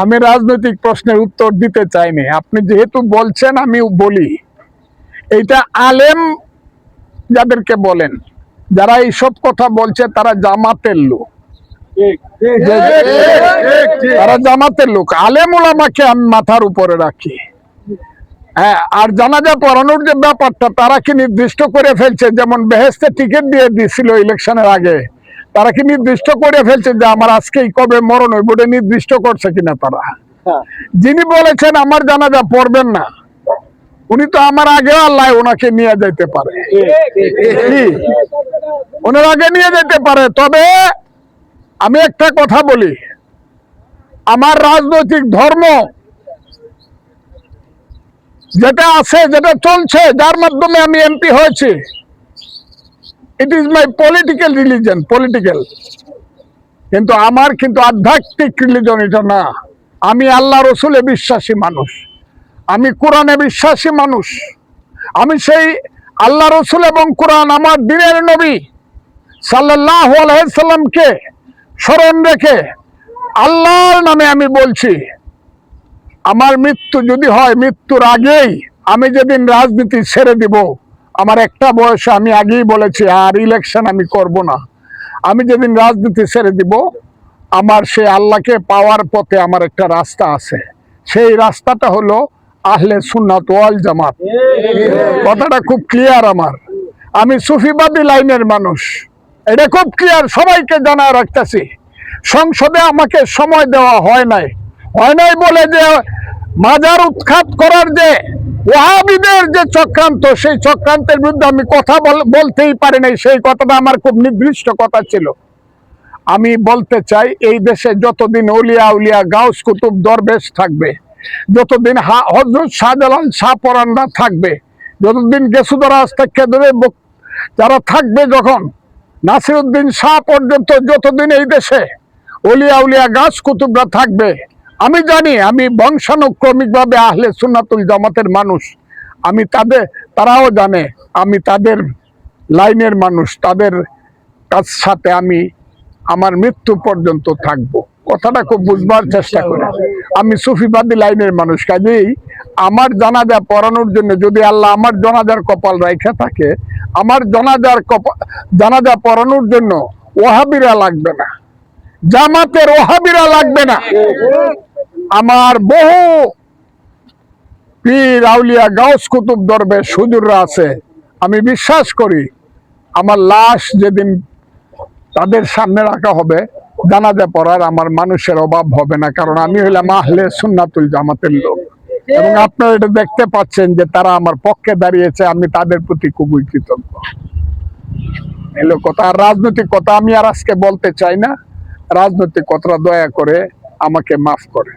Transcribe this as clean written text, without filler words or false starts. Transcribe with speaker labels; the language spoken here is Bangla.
Speaker 1: আমি রাজনৈতিক প্রশ্নের উত্তর দিতে চাইনি, আপনি যেহেতু বলছেন আমি বলি। এইটা আলেম যাদেরকে বলেন, যারা এইসব কথা বলছে তারা জামাতের লোক, তারা জামাতের লোক। আলেম ওলামাকে আমি মাথার উপরে রাখি। হ্যাঁ, আর জানাজা পড়ানোর যে ব্যাপারটা, তারা কি নির্দিষ্ট করে ফেলছে? যেমন বেহেশতে টিকিট দিয়ে দিছিল ইলেকশনের আগে, তারা কি নির্দিষ্ট করে ফেলছে যে আমার আজকেই কবে মরণ হইব? ওটা নির্দিষ্ট করছে কিনা তারা? যিনি বলেছেন আমার জানাজা পড়বেন না, উনি তো আমার আগে আল্লাহ ওনাকে নিয়ে যেতে পারে, ওনার আগে নিয়ে যেতে পারে। তবে আমি একটা কথা বলি, আমার রাজনৈতিক ধর্ম যেটা আছে, যেটা চলছে, যার মাধ্যমে আমি এমপি হয়েছি, it is my political religion, political. কিন্তু আমার কিন্তু আধ্যাত্মিক রিলিজন এটা না। আমি আল্লাহ রসুলে বিশ্বাসী মানুষ, আমি কোরআনে বিশ্বাসী মানুষ। আমি সেই আল্লাহ রসুল এবং কোরআন, আমার দিনের নবী সাল্লাল্লাহু আলাইহি সাল্লামকে স্মরণ রেখে আল্লাহর নামে আমি বলছি, আমার মৃত্যু যদি হয়, মৃত্যুর আগেই আমি যেদিন রাজনীতি ছেড়ে দিব, আমার একটা বয়সে আমি আগেই বলেছি আর ইলেকশন আমি করব না। আমি যেদিন রাজনীতি ছেড়ে দিব, আমার সে আল্লাহকে পাওয়ার পথে আমার একটা রাস্তা আছে। সেই রাস্তাটা হলো আহলে সুন্নাত ওয়াল জামাত। কথাটা খুব ক্লিয়ার আমার। আমি সুফিবাদী লাইনের মানুষ, এটা খুব ক্লিয়ার, সবাইকে জানা রাখতেছি। সংসদে আমাকে সময় দেওয়া হয় নাই বলে যে মাজার উৎখাত করার যে ওয়াহাবিদের যে চক্রান্ত, সেই চক্রান্তের বিরুদ্ধে আমি কথা বলতেই পারি নাই। সেই কথাটা আমার খুব নির্দিষ্ট কথা ছিল। আমি বলতে চাই, এই দেশে যতদিন ওলিয়া উলিয়া গাউস কুতুব দরবেশ থাকবে, যতদিন হযরত শাহজালাল শাহপরানরা থাকবে, যতদিন গেসুদরাজ থেকে ধরে যারা থাকবে, যখন নাসিরউদ্দিন শাহ পর্যন্ত, যতদিন এই দেশে ওলিয়া উলিয়া গাছ কুতুবরা থাকবে, আমি জানি আমি বংশানুক্রমিকভাবে আহলে সুন্নাতুল জামাতের মানুষ। আমি তারাও জানে আমি তাদের লাইনের মানুষ, তাদের কাছ সাথে আমি আমার মৃত্যু পর্যন্ত থাকবো। কথাটা খুব বুঝবার চেষ্টা করে। আমি সুফিবাদী লাইনের মানুষ, কাজেই আমার জানাজা পড়ানোর জন্য যদি আল্লাহ আমার জানাজার কপাল রাখা থাকে, আমার জানাজা পড়ানোর জন্য ওয়াহাবিরা লাগবে না, জামাতের ওয়াহাবিরা লাগবে না। আমার বহু পীর আউলিয়া গাউস কুতুব দরবেশ হুজুররা আছে, আমি বিশ্বাস করি আমার লাশ যেদিন তাদের সামনে রাখা হবে, জানাজা পড়ার আমার মানুষের অভাব হবে না, কারণ আমি হইলাম আহলে সুন্নাতুল জামাতের লোক। এবং আপনারা এটা দেখতে পাচ্ছেন যে তারা আমার পক্ষে দাঁড়িয়েছে, আমি তাদের প্রতি খুবই কৃতজ্ঞ। এলো কথা। আর রাজনৈতিক কথা আমি আর আজকে বলতে চাই না, রাজনৈতিক কথাটা দয়া করে আমাকে মাফ করে।